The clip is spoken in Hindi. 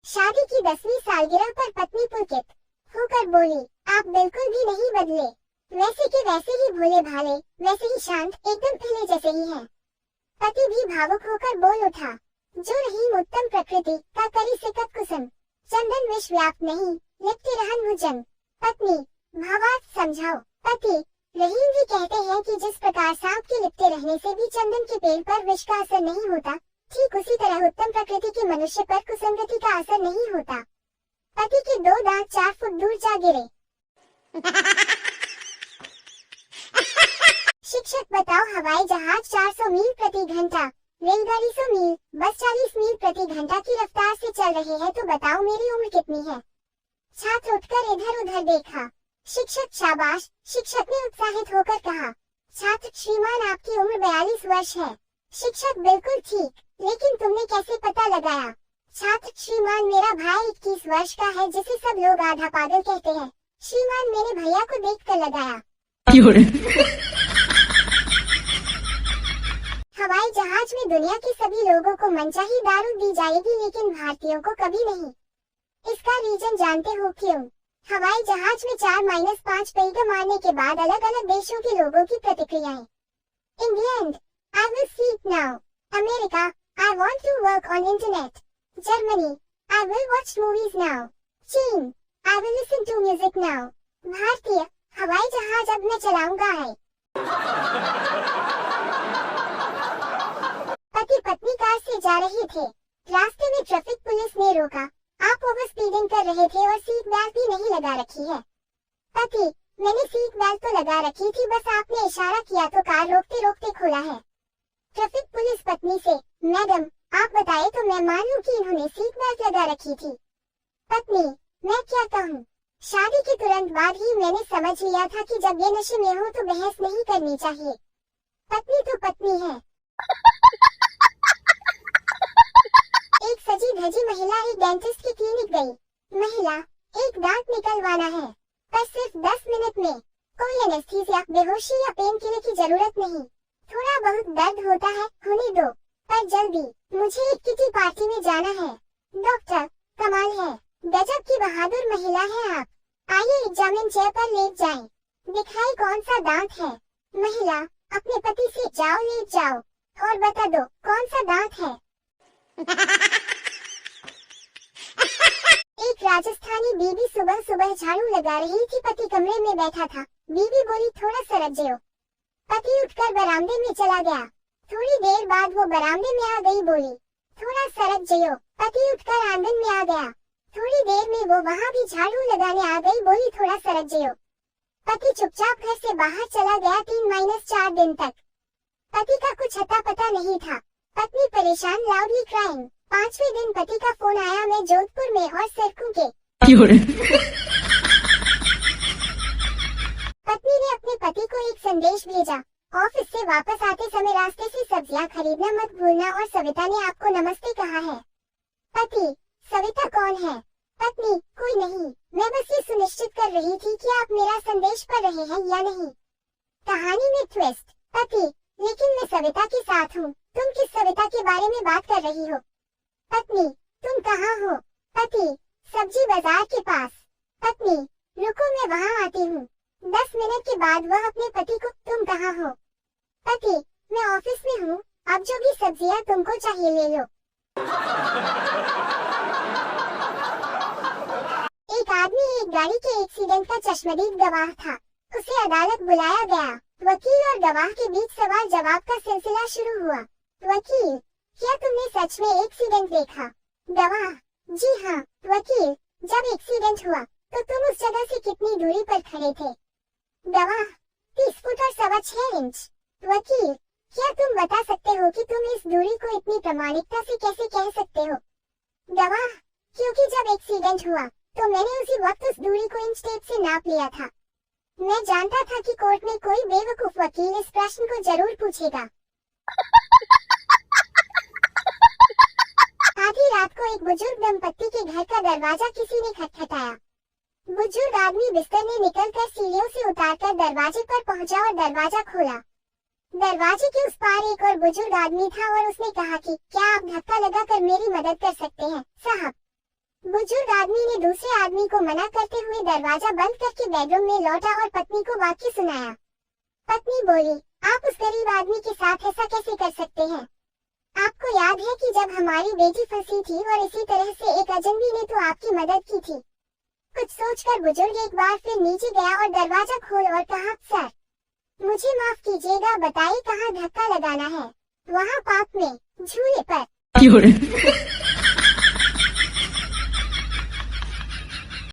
शादी की 10वीं सालगिरह पर पत्नी पुलकित होकर बोली, आप बिल्कुल भी नहीं बदले, वैसे के वैसे ही भोले भाले, वैसे ही शांत, एकदम पहले जैसे ही हैं। पति भी भावुक होकर बोल उठा, जो रहीम उत्तम प्रकृति का करी सिकत कुसुम, चंदन विष व्याप्त नहीं, लिपटे रहन भुजंग। पत्नी, भावार्थ समझाओ। पति, रहीम जी कहते हैं कि जिस प्रकार सांप के लिपटे रहने से भी चंदन के पेड़ पर विष का असर नहीं होता, ठीक उसी तरह उत्तम प्रकृति के मनुष्य पर कुसंगति का असर नहीं होता। पति के 2 दांत 4 फुट दूर जा गिरे। शिक्षक, बताओ हवाई जहाज 400 मील प्रति घंटा, रेलगाड़ी 100 मील, बस 40 मील प्रति घंटा की रफ्तार से चल रहे हैं, तो बताओ मेरी उम्र कितनी है। छात्र उठकर इधर उधर देखा। शिक्षक, शाबाश। शिक्षक ने उत्साहित होकर कहा। छात्र, श्रीमान आपकी उम्र 42 वर्ष है। शिक्षक, बिल्कुल ठीक, लेकिन तुमने कैसे पता लगाया। छात्र, श्रीमान मेरा भाई 21 वर्ष का है, जिसे सब लोग आधा पागल कहते हैं। श्रीमान मेरे भैया को देखकर लगाया। हवाई जहाज में दुनिया के सभी लोगों को मनचाही दारू दी जाएगी, लेकिन भारतीयों को कभी नहीं। इसका रीजन जानते हो क्यों? हवाई जहाज में 4-5 पेग मारने के बाद अलग अलग देशों के लोगों की प्रतिक्रियाएं। England, I will sleep now. America, I want to work on internet. Germany, I will watch movies now. China, I will listen to music now. भारतीय, हवाई जहाज अब मैं चलाऊंगा है। पति पत्नी कार से जा रहे थे। रास्ते में ट्रैफिक पुलिस ने रोका। आप ओवर स्पीडिंग कर रहे थे और सीट बेल्ट भी नहीं लगा रखी है। पति, मैंने सीट बेल्ट तो लगा रखी थी, बस आपने इशारा किया तो कार रोकते रोकते खोला है। ट्रैफिक पुलिस पत्नी से, मैडम आप बताए तो मैं मान लूं कि इन्होंने सीट बेल्ट लगा रखी थी। पत्नी, मैं क्या कहूँ, शादी के तुरंत बाद ही मैंने समझ लिया था कि जब ये नशे में हो तो बहस नहीं करनी चाहिए। पत्नी तो पत्नी है। एक सजी धजी महिला एक डेंटिस्ट की क्लिनिक गई। महिला, एक दांत निकलवाना है, पर सिर्फ 10 मिनट में। कोई एनेस्थीसिया, बेहोशी या पेन किलर की जरूरत नहीं। थोड़ा बहुत दर्द होता है, होने दो, पर जल्दी, मुझे एक किटी पार्टी में जाना है। डॉक्टर, कमाल है, गजब की बहादुर महिला है आप। आइए एग्जामिन चेयर पर लेट जाएं। दिखाई कौन सा दांत है। महिला, अपने पति से, जाओ लेट जाओ और बता दो कौन सा दांत है। एक राजस्थानी बीबी सुबह सुबह झाड़ू लगा रही थी। पति कमरे में बैठा था। बीबी बोली, थोड़ा सरक जाओ। पति उठकर बरामदे में चला गया। थोड़ी देर बाद वो बरामदे में आ गई, बोली, थोड़ा सरक जाओ। पति उठकर आंगन में आ गया। थोड़ी देर में वो वहाँ भी झाड़ू लगाने आ गई, बोली, थोड़ा सरक जाओ। पति चुपचाप घर से बाहर चला गया 3-4 दिन तक। पति का कुछ अता पता नहीं था। पत्नी परेशान, लाउडली क्राइंग। 5वें दिन पति का फोन आया, मैं जोधपुर में और सरकू के। पत्नी ने अपने पति को एक संदेश भेजा, ऑफिस से वापस आते समय रास्ते से सब्जियां खरीदना मत भूलना, और सविता ने आपको नमस्ते कहा है। पति, सविता कौन है? पत्नी, कोई नहीं, मैं बस ये सुनिश्चित कर रही थी कि आप मेरा संदेश पढ़ रहे हैं या नहीं। कहानी में ट्विस्ट। पति, लेकिन मैं सविता के साथ हूँ। तुम किस सविता के बारे में बात कर रही हो? पत्नी, तुम कहाँ हो? पति, सब्जी बाजार के पास। पत्नी, रुको मैं वहाँ आती हूँ। 10 मिनट के बाद वह अपने पति को, तुम कहाँ हो? पति, मैं ऑफिस में हूँ, अब जो भी सब्जियाँ तुमको चाहिए ले लो। एक आदमी एक गाड़ी के एक्सीडेंट का चश्मदीद गवाह था। उसे अदालत बुलाया गया। वकील और गवाह के बीच सवाल जवाब का सिलसिला शुरू हुआ। वकील, क्या तुमने सच में एक्सीडेंट देखा? गवाह, जी हाँ। वकील, जब एक्सीडेंट हुआ तो तुम उस जगह से कितनी दूरी पर खड़े थे? गवाह, 30 फुट और 6.25 इंच। वकील, क्या तुम बता सकते हो कि तुम इस दूरी को इतनी प्रामाणिकता से कैसे कह सकते हो? गवाह, क्योंकि जब एक्सीडेंट हुआ तो मैंने उसी वक्त उस दूरी को इंच टेप से नाप लिया था। मैं जानता था कि कोर्ट में कोई बेवकूफ वकील इस प्रश्न को जरूर पूछेगा। आधी रात को एक बुजुर्ग दंपत्ति के घर का दरवाजा किसी ने खटखटाया। बुजुर्ग आदमी बिस्तर में निकलकर सीढ़ियों से उतारकर दरवाजे पर पहुंचा और दरवाजा खोला। दरवाजे के उस पार एक और बुजुर्ग आदमी था और उसने कहा कि क्या आप धक्का लगाकर मेरी मदद कर सकते हैं साहब? बुजुर्ग आदमी ने दूसरे आदमी को मना करते हुए दरवाजा बंद करके बेडरूम में लौटा और पत्नी को वाक्य सुनाया। पत्नी बोली, आप उस गरीब आदमी के साथ ऐसा कैसे कर सकते हैं? आपको याद है कि जब हमारी बेटी फंसी थी और इसी तरह से एक अजनबी ने तो आपकी मदद की थी। कुछ सोचकर बुजुर्ग एक बार फिर नीचे गया और दरवाजा खोल और कहा, सर मुझे माफ कीजिएगा, बताइए कहाँ धक्का लगाना है? वहाँ पार्क में, झूले पर।